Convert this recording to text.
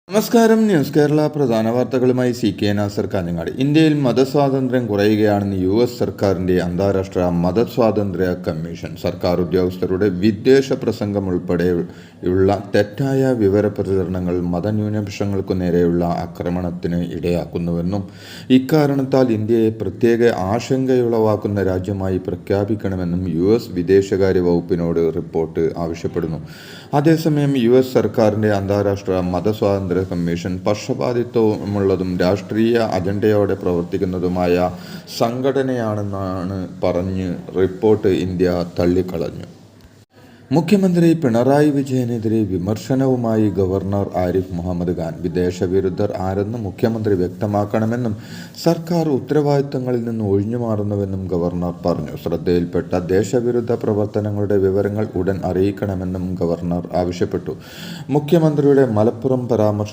നമസ്കാരം. ന്യൂസ് കേരള പ്രധാന വാർത്തകളുമായി CK നാസർ കാഞ്ഞങ്ങാട്. ഇന്ത്യയിൽ മതസ്വാതന്ത്ര്യം കുറയുകയാണെന്ന് US സർക്കാരിൻ്റെ അന്താരാഷ്ട്ര മതസ്വാതന്ത്ര്യ കമ്മീഷൻ. സർക്കാർ ഉദ്യോഗസ്ഥരുടെ വിദ്വേഷ പ്രസംഗം ഉൾപ്പെടെയുള്ള തെറ്റായ വിവര പ്രചരണങ്ങൾ മതന്യൂനപക്ഷങ്ങൾക്കു നേരെയുള്ള ആക്രമണത്തിന് ഇടയാക്കുന്നുവെന്നും ഇക്കാരണത്താൽ ഇന്ത്യയെ പ്രത്യേക ആശങ്കയുളവാക്കുന്ന രാജ്യമായി പ്രഖ്യാപിക്കണമെന്നും US വിദേശകാര്യ വകുപ്പിനോട് റിപ്പോർട്ട് ആവശ്യപ്പെടുന്നു. അതേസമയം US സർക്കാരിൻ്റെ അന്താരാഷ്ട്ര മതസ്വാതന്ത്ര്യ കമ്മീഷൻ പക്ഷപാതിത്വമുള്ളതും രാഷ്ട്രീയ അജണ്ടയോടെ പ്രവർത്തിക്കുന്നതുമായ സംഘടനയാണെന്നാണ് പറഞ്ഞ് റിപ്പോർട്ട് ഇന്ത്യ തള്ളിക്കളഞ്ഞു. മുഖ്യമന്ത്രി പിണറായി വിജയനെതിരെ വിമർശനവുമായി ഗവർണർ ആരിഫ് മുഹമ്മദ് ഖാൻ. വിദേശവിരുദ്ധർ ആരെന്ന് മുഖ്യമന്ത്രി വ്യക്തമാക്കണമെന്നും സർക്കാർ ഉത്തരവാദിത്തങ്ങളിൽ നിന്ന് ഒഴിഞ്ഞുമാറുന്നുവെന്നും ഗവർണർ പറഞ്ഞു. ശ്രദ്ധയിൽപ്പെട്ട ദേശവിരുദ്ധ പ്രവർത്തനങ്ങളുടെ വിവരങ്ങൾ ഉടൻ അറിയിക്കണമെന്നും ഗവർണർ ആവശ്യപ്പെട്ടു. മുഖ്യമന്ത്രിയുടെ മലപ്പുറം പരാമർശം